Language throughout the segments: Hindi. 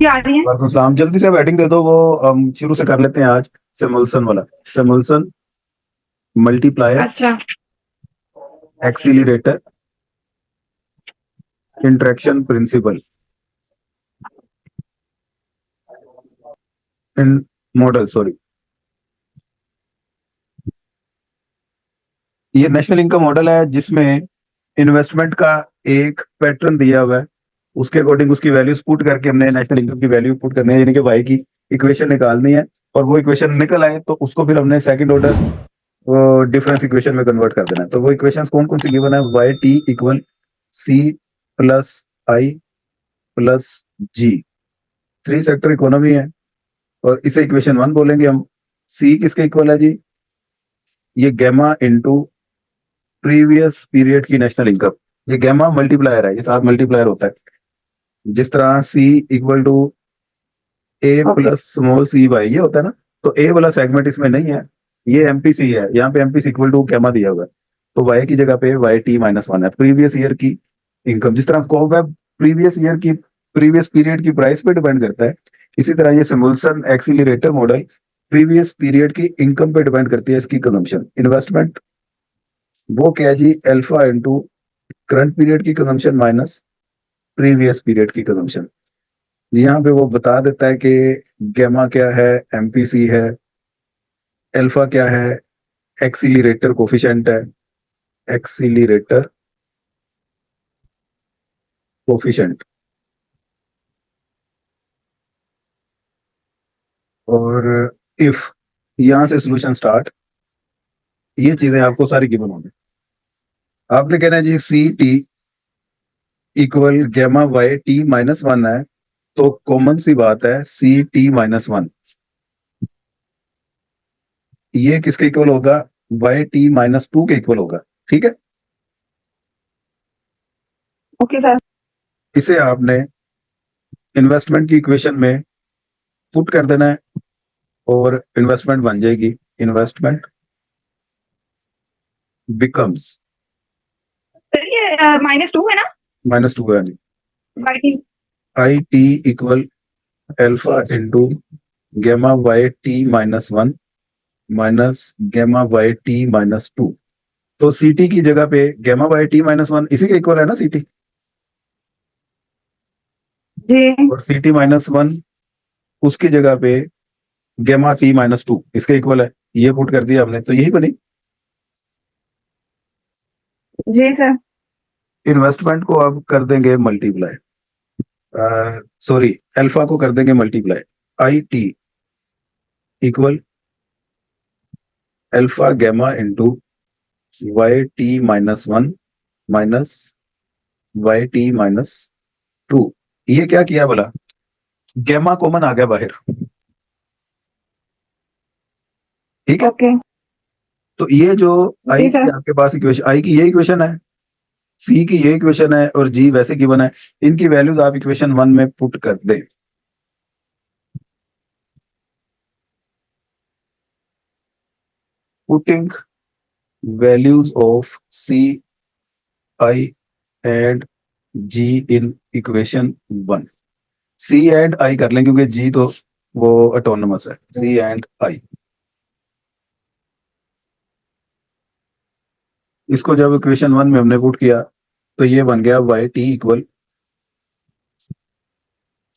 आ रही है। वालेकुम सलाम। जल्दी से बैटिंग दे दो, वो हम शुरू से कर लेते हैं आज। सिमुल्सन वाला। सिमुल्सन, मल्टीप्लायर, अच्छा। एक्सीलरेटर, इंटरेक्शन प्रिंसिपल, इन मॉडल, सॉरी। ये नेशनल इनकम मॉडल है जिसमें इन्वेस्टमेंट का एक पैटर्न दिया हुआ है। उसके अकॉर्डिंग उसकी वैल्यूज पुट करके हमने नेशनल इनकम की वैल्यू पुट करनी है, यानी कि वाई की इक्वेशन निकालनी है। और वो इक्वेशन निकल आए तो उसको फिर हमने सेकंड ऑर्डर वो डिफरेंस इक्वेशन में कन्वर्ट कर देना है। तो वो इक्वेशंस कौन कौन सी गिवन है? Y T equal C plus I plus G. Three sector economy है और इसे इक्वेशन वन बोलेंगे हम। सी किसके इक्वल है जी? ये गैमा इंटू प्रीवियस पीरियड की नेशनल इनकम। ये गैमा मल्टीप्लायर है, ये साथ मल्टीप्लायर होता है। जिस तरह C equal to A okay. Plus small C by ये होता है ना। तो ए वाला सेगमेंट इसमें नहीं है, ये एमपीसी है। यहाँ पे एमपीसी इक्वल टू गैमा दिया हुआ है, तो वाई की जगह पे वाई टी माइनस वन है, प्रीवियस ईयर की इनकम। जिस तरह कोवेब प्रीवियस ईयर की प्रीवियस पीरियड की प्राइस पे डिपेंड करता है, इसी तरह ये सिमुल्सन एक्सीलरेटर मॉडल प्रीवियस पीरियड की इनकम पे डिपेंड करती है इसकी कंजम्पशन। इन्वेस्टमेंट वो क्या है जी? अल्फा इंटू करंट पीरियड की कंजम्पशन माइनस प्रीवियस पीरियड की कंजम्पशन। यहाँ पे वो बता देता है कि गैमा क्या है, एमपीसी है, अल्फा क्या है, एक्सीलरेटर कोफिशिएंट है, एक्सीलरेटर कोफिशिएंट। और इफ, यहां से सॉल्यूशन स्टार्ट। ये चीजें आपको सारी गिवन होंगी। आपने कहना है जी C T equal gamma Y T minus one है, तो कॉमन सी बात है सी टी माइनस वन ये किसके इक्वल होगा? वाई टी माइनस टू के इक्वल होगा। ठीक है। Okay sir. इसे आपने इन्वेस्टमेंट की इक्वेशन में पुट कर देना है और इन्वेस्टमेंट बन जाएगी। इन्वेस्टमेंट बिकम्स सर ये -2 है ना? माइनस टू है। By. I T equal alpha into gamma Y T minus one minus gamma Y T minus two. तो सी टी की जगह पे gamma Y T minus one इसी के इक्वल है ना सी टी। जी। और सी टी माइनस वन उसकी जगह पे गैमा टी माइनस टू इसके इक्वल है। ये पुट कर दिया हमने तो यही बनी। जी सर। इन्वेस्टमेंट को अब कर देंगे मल्टीप्लाई, सॉरी, अल्फा को कर देंगे multiply. I T equal alpha gamma into Y T minus one minus Y T minus two. ये क्या किया बोला? गैमा कॉमन आ गया बाहर। ठीक है। ओके। तो ये जो आई जी की सर। आपके पास इक्वेशन, आई की ये इक्वेशन है, सी की ये इक्वेशन है और जी वैसे गिवन है। इनकी वैल्यूज आप इक्वेशन वन में पुट कर दें। Putting values of C I and G in equation one. C and I कर लें क्योंकि जी तो वो ऑटोनमस है। सी एंड आई, इसको जब इक्वेशन वन में हमने पुट किया तो ये बन गया Y T equal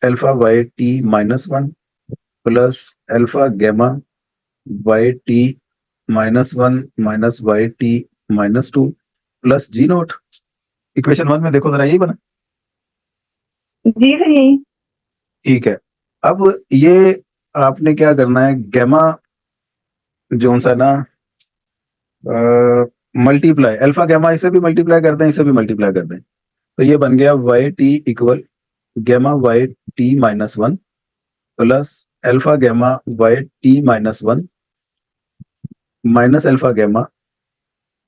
alpha Y T minus one plus alpha gamma Y T minus one minus Y T minus two plus G nought. Equation one में देखो जरा यही बना। जी सर यही। ठीक है। अब ये आपने क्या करना है, गैमा जो सा ना मल्टीप्लाई अल्फा गैमा, इसे भी मल्टीप्लाई कर दें, इसे भी मल्टीप्लाई कर दें, तो ये बन गया Y T equal gamma Y T minus one plus alpha gamma Y T minus one minus alpha gamma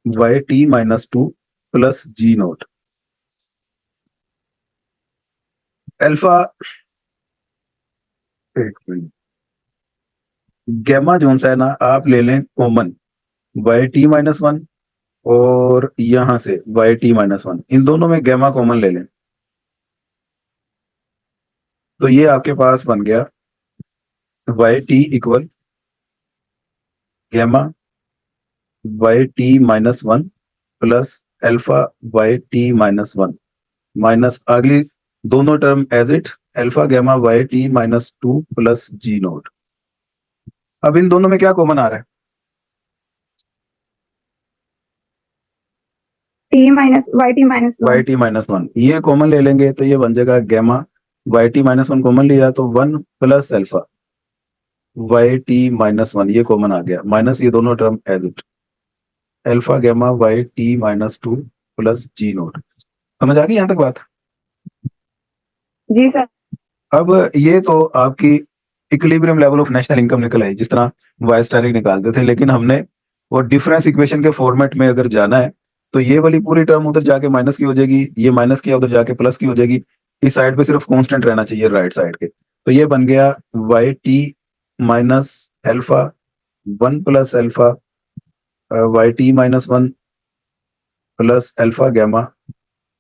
Y T minus two plus G nought. Alpha, एक मिनट, गैमा जोन सा है ना आप ले लें common, Y T minus one और यहां से, वाई टी माइनस वन, इन दोनों में गैमा कॉमन ले लें। तो ये आपके पास बन गया Y T equal gamma Y T minus one plus alpha Y T minus one minus अगली दोनों term as it alpha gamma Y T minus two plus G naught. अब इन दोनों में क्या कॉमन आ रहा है? T minus Y T minus Y one T minus one, ये कॉमन ले लेंगे तो ये बन जाएगा gamma Y T minus one common लिया तो one plus alpha Y T minus one, ये कॉमन आ गया माइनस ये दोनों term as it alpha gamma Y T minus two plus G naught. समझ आ गई यहां तक बात? जी सर। अब ये तो आपकी equilibrium level of national income निकल आई, जिस तरह वाइस टैरिफ निकालते थे, लेकिन हमने वो डिफरेंस इक्वेशन के फॉर्मेट में अगर जाना है तो ये वाली पूरी टर्म उधर जाके माइनस की हो जाएगी, ये माइनस किया उधर जाके प्लस की हो जाएगी, इस साइड पे सिर्फ कांस्टेंट रहना चाहिए राइट साइड के। तो ये बन गया Y T minus alpha one plus alpha Y T minus one plus alpha gamma,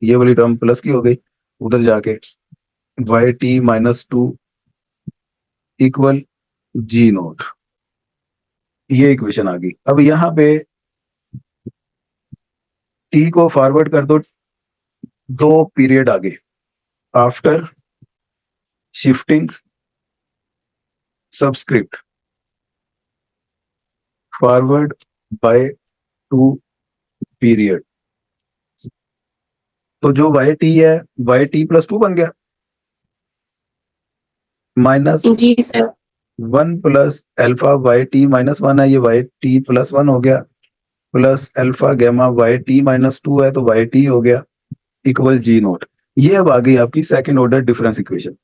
ये वाली टर्म प्लस की हो गई उधर जाके Y T minus two equal G nought, ये इक्वेशन आ गई। अब यहाँ पे टी को फॉरवर्ड कर दो दो पीरियड आगे, after shifting subscript forward by two period, तो जो वाई टी है वाई टी प्लस टू बन गया माइनस जी sir. One plus alpha Y T minus one है, ये वाई टी प्लस वन हो गया plus alpha gamma Y T minus two है तो वाई टी हो गया इक्वल जी नोट। ये अब आ गई आपकी second order difference equation.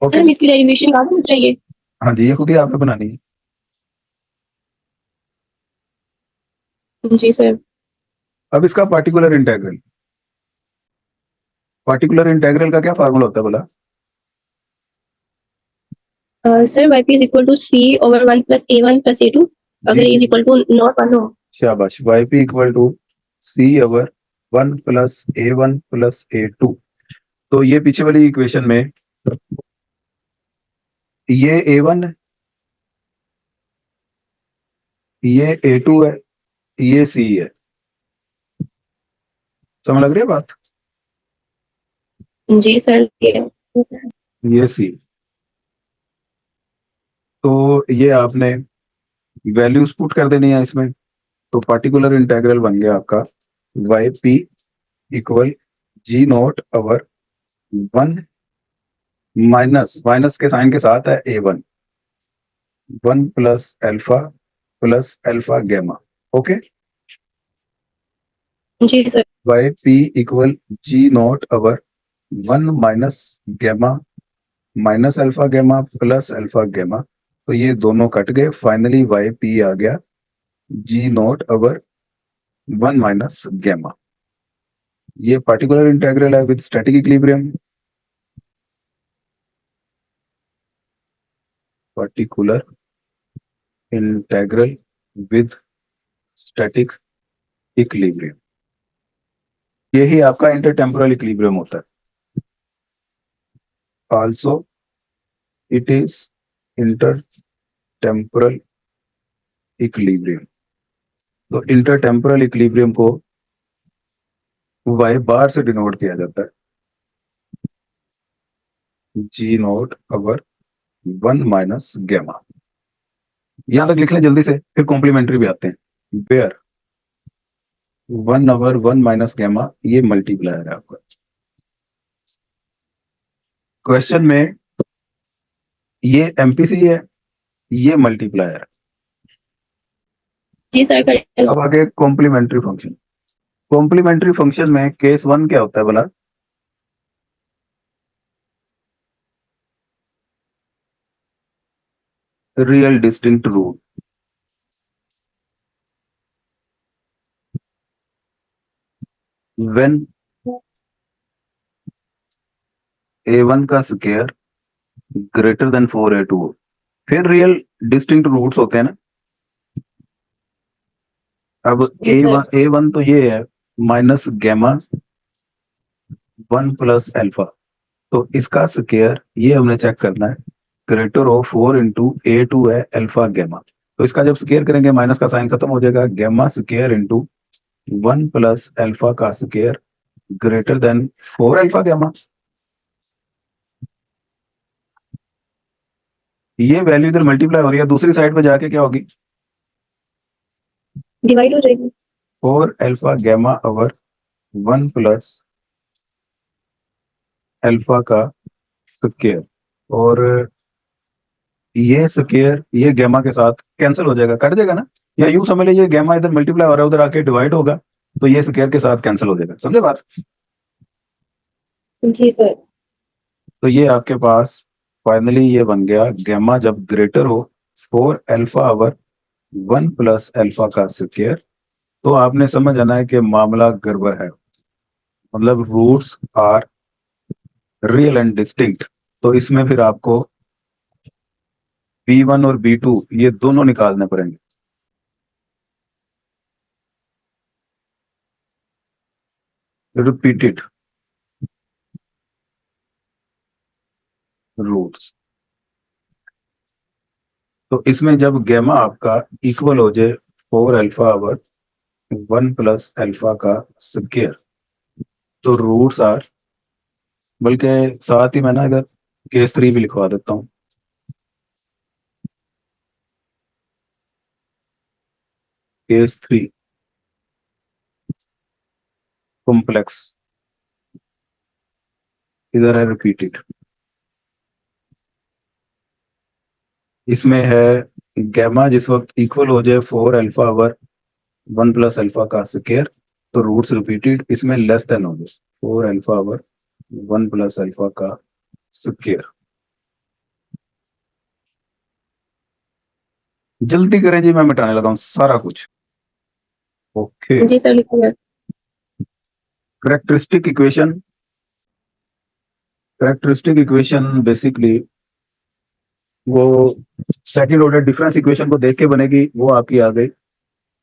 Sir हम इसकी डेरिवेशन याद होनी चाहिए। हाँ जी, ये खुद ही आपने बनानी है। जी सर। अब इसका पार्टिकुलर इंटेग्रल का क्या फार्मूला होता है बोला? Sir Y P is equal to C over one plus A one plus A two, अगर A is equal to not one हो। शाबाश, Y P equal to C over one plus A two. तो ये पीछे वाली इक्वेशन में ये ए वन है, ये ए टू है, ये सी है। समझ लग रही है बात? जी सर। ये सी, तो ये आपने वैल्यूज पुट कर देनी है इसमें, तो पार्टिकुलर इंटेग्रल बन गया आपका Y P equal G nought over one minus minus के साइन के साथ है A one one plus alpha gamma. Okay, जी sir. Y P equal G nought over one minus gamma minus alpha gamma plus alpha gamma, तो ये दोनों कट गए, फाइनली वाई पी आ गया G nought over one minus gamma. ये पार्टिकुलर इंटेग्रल है with static equilibrium, particular integral with static equilibrium, यही आपका इंटरटेम्पोरल इक्विलिब्रियम होता है। Also it is intertemporal equilibrium. तो इंटरटेम्पोरल इक्विलिब्रियम को वाई बार से डिनोट किया जाता है, G nought over one minus gamma. यहां तक लिख लें जल्दी से, फिर कॉम्प्लीमेंट्री भी आते हैं। Where one over one minus gamma, ये मल्टीप्लायर है आपका। क्वेश्चन में ये एमपीसी है, ये मल्टीप्लायर है। जी सर। अब आगे कॉम्प्लीमेंट्री फंक्शन। कॉम्प्लीमेंट्री फंक्शन में केस वन क्या होता है बोला? Real distinct root. When a1 का स्क्वायर ग्रेटर देन 4a2, फिर रियल डिस्टिंक्ट रूट्स होते हैं ना। अब Yes, sir. a1 तो ये है, माइनस गैमा 1 प्लस अल्फा। तो इसका स्क्वायर ये हमने चेक करना है, ग्रेटर ऑफ 4 इंटू A2 है अल्फा गैमा। तो इसका जब स्क्वायर करेंगे माइनस का साइन खत्म हो जाएगा, gamma square into 1 plus alpha का square greater than 4 alpha gamma. ये वैल्यू इधर मल्टीप्लाई हो रही है, दूसरी साइड पे जाके क्या होगी, डिवाइड हो जाएगी। 4 alpha gamma over 1 plus alpha का स्क्वायर। और ये स्क्वायर ये गैमा के साथ कैंसिल हो जाएगा, कट जाएगा ना, या यूं समझ लीजिए गैमा इधर मल्टीप्लाई हो रहा है, उधर आके डिवाइड होगा, तो ये स्क्वायर के साथ कैंसिल हो जाएगा। समझे बात? जी सर। तो ये आपके पास फाइनली ये बन गया, गैमा जब ग्रेटर हो 4 अल्फा ओवर 1 प्लस अल्फा का स्क्वायर, तो आपने समझ आना है कि मामला गड़बड़ है, मतलब roots are real and distinct. तो इसमें फिर आपको B1 और B2 ये दोनों निकालने पड़ेंगे। Repeated roots. तो इसमें जब गैमा आपका इक्वल हो जाए 4 अल्फा ओवर 1 प्लस अल्फा का स्क्वायर, तो रूट्स आर, बल्कि साथ ही मैं ना इधर केस 3 भी लिखवा देता हूँ। केस 3 कॉम्प्लेक्स, इधर है रिपीटेड। इसमें है गैमा जिस वक्त इक्वल हो जाए 4 अल्फा ओवर 1 प्लस अल्फा का स्क्वायर, तो रूट्स रिपीटेड, इसमें लेस देन हो जाए 4 अल्फा ओवर 1 प्लस अल्फा का स्क्वायर। जल्दी करें जी, मैं मिटाने लगा हूं सारा कुछ। ओके, जी सर, लिखूंगा। Characteristic equation. Characteristic equation basically वो सेकंड ऑर्डर डिफरेंस इक्वेशन को देख के बनेगी, वो आपकी आ गई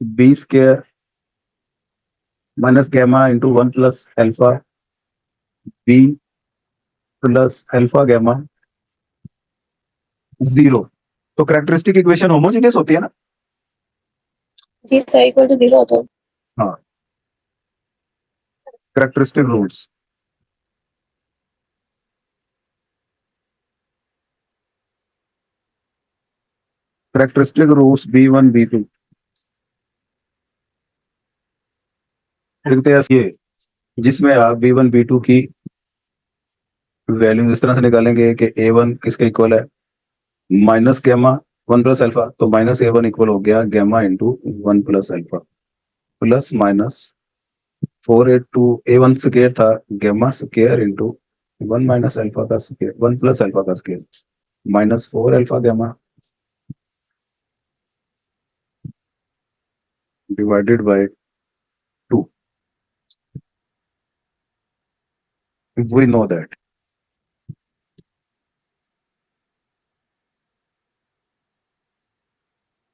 B square minus gamma into 1 plus alpha B plus alpha gamma 0। तो करेक्टरिस्टिक इक्वेशन होमोजेनियस होती है ना? जी सर, इक्वल टू 0 होता है। हाँ, characteristic rules. Characteristic rules B1 B2 लिखते हैं ये, जिसमें आप B1 B2 की वैल्यू इस तरह से निकालेंगे कि A1 किसके इक्वल है, माइनस गैमा 1 प्लस अल्फा, तो माइनस A1 इक्वल हो गया gamma into 1 plus alpha, plus minus 4A2 A1 square था gamma square into 1 minus alpha का स्क्वायर 1 प्लस अल्फा का square minus 4 alpha gamma divided by 2। We know that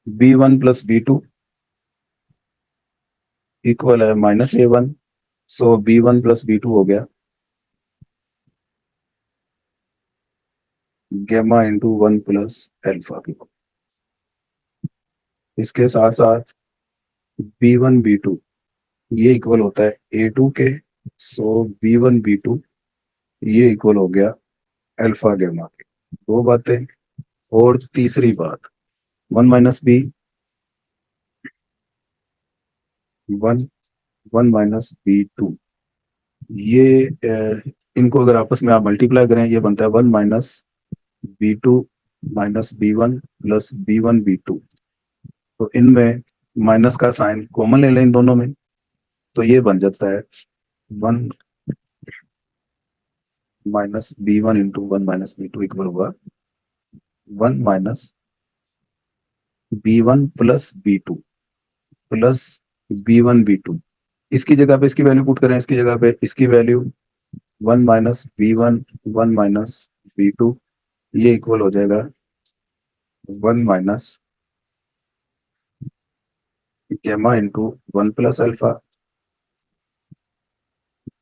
B1 plus B2 equal है minus A1, so B1 plus B2 हो गया गैमा इंटू 1 प्लस अल्फा की। इसके साथ साथ B1 B2 ये इक्वल होता है A2 के, सो B1 B2 ये इक्वल हो गया अल्फा गैमा के। दो बातें। और तीसरी बात, 1 माइनस बी 1 1 माइनस B2 ये इनको अगर आपस में आप मल्टीप्लाई करें, ये बनता है 1 minus B2 minus B1 plus B1 B2। तो इनमें माइनस का साइन कॉमन ले लें इन दोनों में, तो ये बन जाता है 1 minus B1 into 1 minus B2 equal होगा 1 minus B1 plus B2 plus B1 B2। इसकी जगह पे इसकी वैल्यू पुट करें, इसकी जगह पे इसकी value 1 minus B1 1 minus B2 ये इक्वल हो जाएगा 1 minus gamma into 1 plus alpha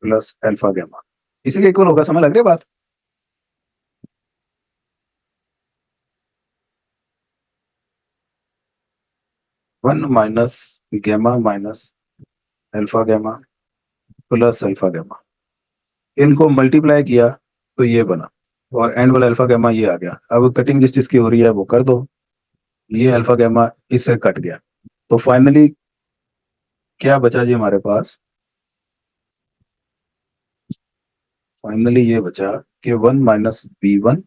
plus alpha gamma इसी के इक्वल होगा। समझ लग रही है बात? One minus gamma minus alpha gamma plus alpha gamma, इनको मल्टीप्लाई किया तो ये बना, और एंड वाला अल्फा गैमा ये आ गया। अब कटिंग जिस चीज की हो रही है वो कर दो, ये अल्फा गैमा इससे कट गया, तो फाइनली क्या बचा जी हमारे पास? फाइनली ये बचा कि one minus B one,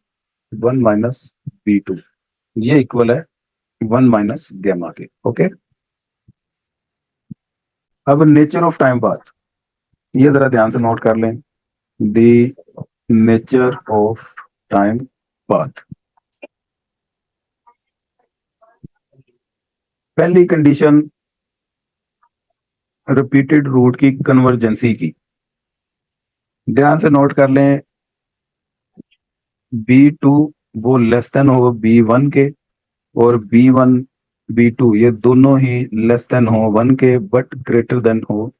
one minus B two, ये इक्वल है वन माइनस गैमा के। ओके, अब नेचर ऑफ टाइम पाथ ये जरा ध्यान से नोट कर लें। The nature of time path, पहली कंडीशन रिपीटेड रूट की कन्वर्जेंसी की, ध्यान से नोट कर लें। B2 वो लेस देन हो B1 के, और B1 B2 ये दोनों ही लेस देन हो 1 के बट ग्रेटर देन हो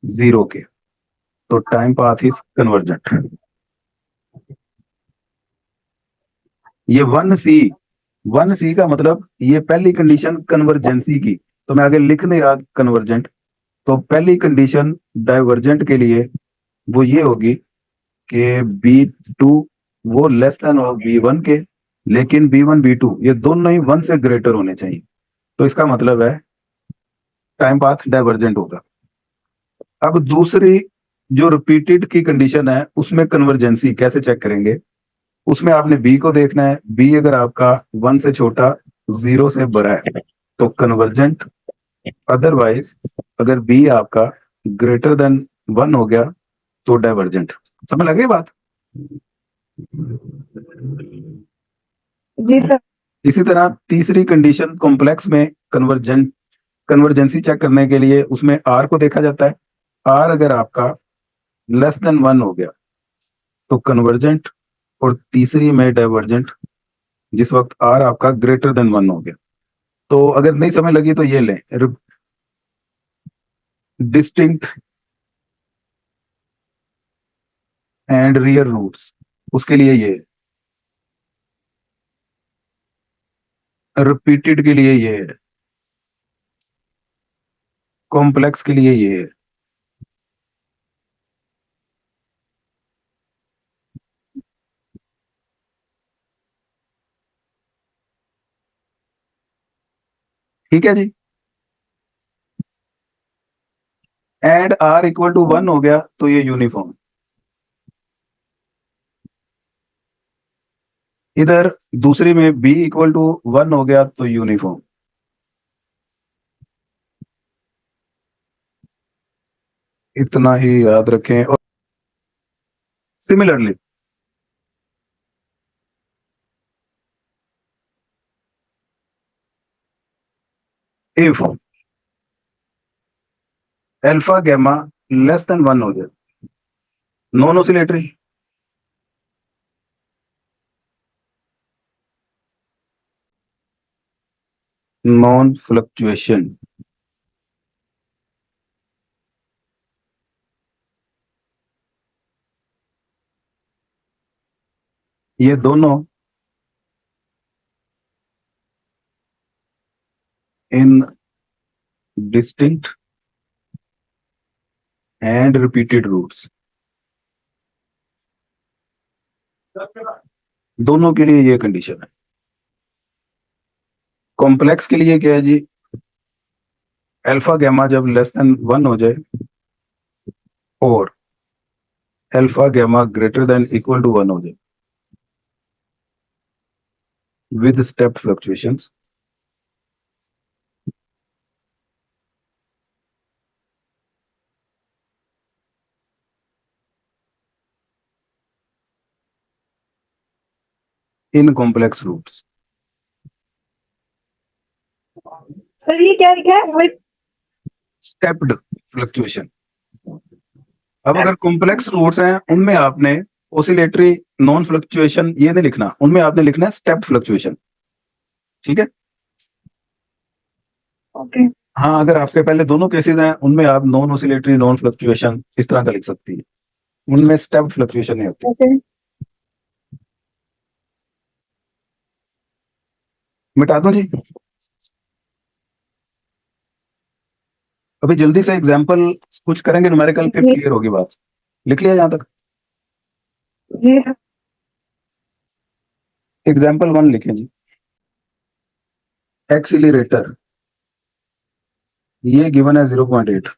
0 के, तो टाइम पाथ इज कन्वर्जेंट। ये 1C का मतलब ये पहली कंडीशन कन्वर्जेंसी की, तो मैं आगे लिख नहीं रहा कन्वर्जेंट, तो पहली कंडीशन डाइवर्जेंट के लिए वो ये होगी कि B2 वो लेस देन हो B1 के, लेकिन B1 B2 ये दोनों ही 1 से ग्रेटर होने चाहिए, तो इसका मतलब है टाइम पाथ डाइवर्जेंट होगा। अब दूसरी जो रिपीटेड की कंडीशन है उसमें कन्वर्जेंसी कैसे चेक करेंगे? उसमें आपने बी को देखना है, बी अगर आपका 1 से छोटा 0 से बड़ा है तो कन्वर्जेंट, अदरवाइज अगर बी आपका ग्रेटर देन 1 हो गया तो डाइवर्जेंट। समझ लग गई बात? जी सर। इसी तरह तीसरी कंडीशन कॉम्प्लेक्स में कन्वर्जेंसी चेक करने के लिए उसमें आर को देखा जाता है। आर अगर आपका लेस देन 1 हो गया तो कन्वर्जेंट, और तीसरी में डाइवर्जेंट जिस वक्त आर आपका ग्रेटर देन 1 हो गया। तो अगर नहीं समझ लगी तो ये लें, डिस्टिंक्ट एंड रियल रूट्स, उसके लिए ये, रिपीटेड के लिए ये, कॉम्प्लेक्स के लिए ये। ठीक है जी, एंड आर इक्वल टू 1 हो गया तो ये यूनिफॉर्म। इधर दूसरी में बी इक्वल टू 1 हो गया तो यूनिफॉर्म। इतना ही याद रखें। और similarly if alpha gamma less than 1 हो जाए, नॉन ऑसिलेटरी, नॉन फ्लक्चुएशन, ये दोनों in distinct and repeated roots, दोनों के लिए ये कंडीशन है। कॉम्प्लेक्स के लिए क्या है जी? अल्फा गैमा जब लेस देन 1 हो जाए और alpha gamma greater than equal to 1 हो जाए with step fluctuations, in complex roots. Sir ये क्या लिखा है विद स्टेप्ड फ्लक्चुएशन। अब अगर कॉम्प्लेक्स रूट्स हैं उनमें आपने ओसिलेटरी नॉन फ्लक्चुएशन ये नहीं लिखना, उनमें आपने लिखना है स्टेप फ्लक्चुएशन। ठीक है? ओके। हाँ, अगर आपके पहले दोनों केसेस हैं उनमें आप नॉन ओसिलेटरी नॉन फ्लक्चुएशन इस तरह का लिख सकती है। उनमें स्टेप फ्लक्चुएशन नहीं होती। Okay. मिटा दूं जी? अभी जल्दी से एग्जांपल कुछ करेंगे न्यूमेरिकल, फिर जी। क्लियर होगी बात। लिख लिया यहाँ तक? जी सर। एग्जांपल 1 लिखें जी। एक्सीलरेटर ये गिवन है 0.8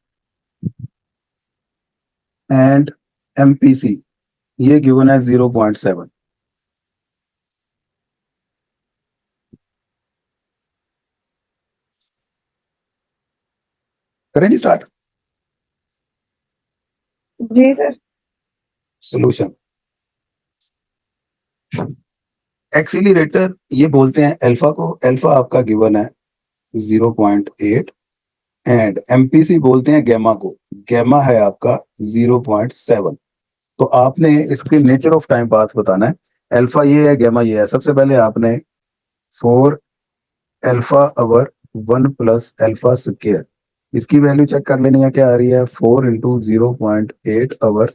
एंड एमपीसी ये गिवन है 0.7। करें जी स्टार्ट? जी सर। सॉल्यूशन। एक्सीलरेटर ये बोलते हैं अल्फा को, अल्फा आपका गिवन है 0.8 एंड एमपीसी बोलते हैं गैमा को, गैमा है आपका 0.7। तो आपने इसके नेचर ऑफ टाइम पाथ बताना है। अल्फा ये है, गैमा ये है। सबसे पहले आपने 4 alpha over 1 plus alpha square, इसकी वैल्यू चेक कर लेनी है, क्या आ रही है 4 इंटू 0.8 आवर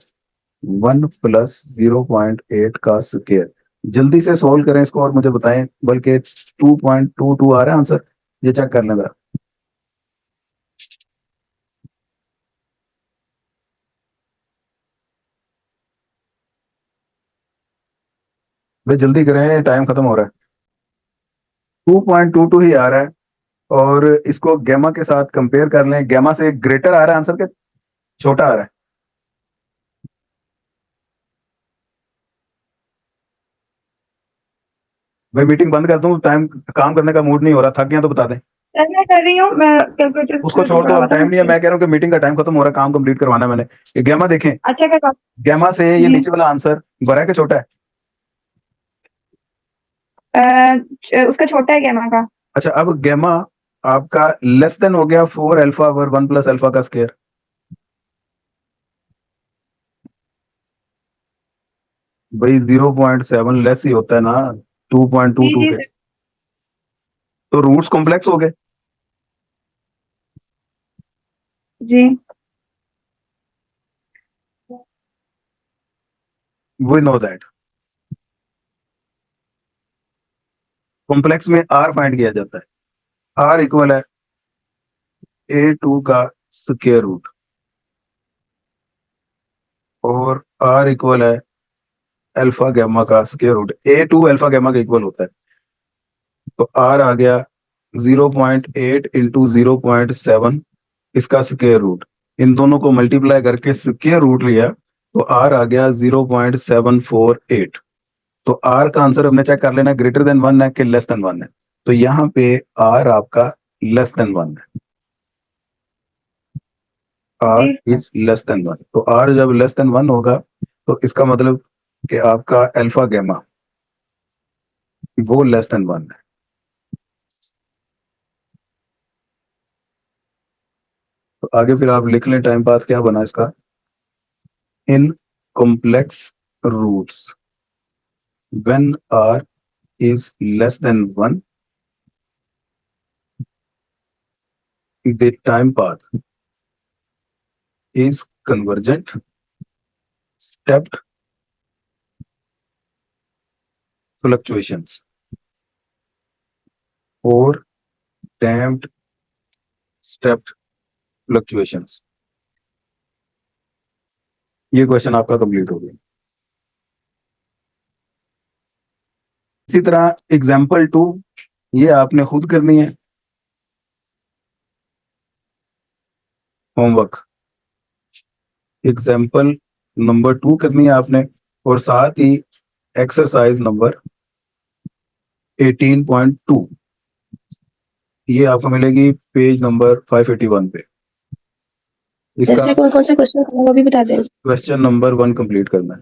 1 प्लस 0.8 का स्क्वायर। जल्दी से सोल्व करें इसको और मुझे बताएं, बल्कि 2.22 आ रहा है आंसर, ये चेक कर लें जरा। भाई जल्दी करें, टाइम खत्म हो रहा है। 2.22 ही आ रहा है, और इसको गैमा के साथ कंपेयर कर लें, गैमा से ग्रेटर आ रहा है आंसर के छोटा आ रहा है? भाई मीटिंग बंद कर दूं? टाइम, काम करने का मूड नहीं हो रहा, थक गया तो बता दें। सर मैं कर रही हूँ, मैं कैलकुलेटर उसको छोड़ दो, अब टाइम नहीं है। मैं कह रहा हूँ कि मीटिंग का टाइम खत्म हो रहा है, काम कंप्लीट करवाना है मैंने। ये गैमा देखें, अच्छा क्या बात। गैमा से ये जी। नीचे वाला आंसर बड़ा है कि छोटा है? उसका छोटा है गैमा का। अच्छा, अब गैमा आपका लेस देन हो गया 4 अल्फा ओवर 1 प्लस अल्फा का स्क्वायर। भाई 0.7 लेस ही होता है ना जी 2.22 जी के, सर। तो रूट्स कॉम्प्लेक्स हो गए। जी। We know that. कॉम्प्लेक्स में आर फाइंड किया जाता है। आर इक्वल है A2 का स्क्वायर रूट, और आर इक्वल है अल्फा गैमा का square root. A2 alpha gamma का इक्वल होता है, तो आर आ गया 0.8 इंटू 0.7 इसका स्क्वायर रूट। इन दोनों को मल्टीप्लाई करके स्क्वायर रूट लिया, तो आर आ गया 0.748। तो आर का आंसर हमने चेक कर लेना, ग्रेटर देन 1 है कि लेस देन 1 है। तो यहाँ पे आर आपका लेस देन 1 है, R G is less than 1। तो आर जब लेस देन 1 होगा, तो इसका मतलब कि आपका अल्फा गैमा वो लेस देन 1 है। तो आगे फिर आप लिख लें टाइम पास क्या बना इसका। In complex roots when R is less than 1 the time path is convergent, stepped fluctuations or damped stepped fluctuations। ये क्वेश्चन आपका कंप्लीट हो गया। इसी तरह एग्जाम्पल 2 ये आपने खुद करनी है होमवर्क। एग्जाम्पल नंबर 2 करनी है आपने, और साथ ही एक्सरसाइज नंबर 18.2 ये आपको मिलेगी पेज नंबर 581 पे। इसका जैसे कौन कौन सा क्वेश्चन करना है वो भी बता दें। क्वेश्चन नंबर 1 कंप्लीट करना है।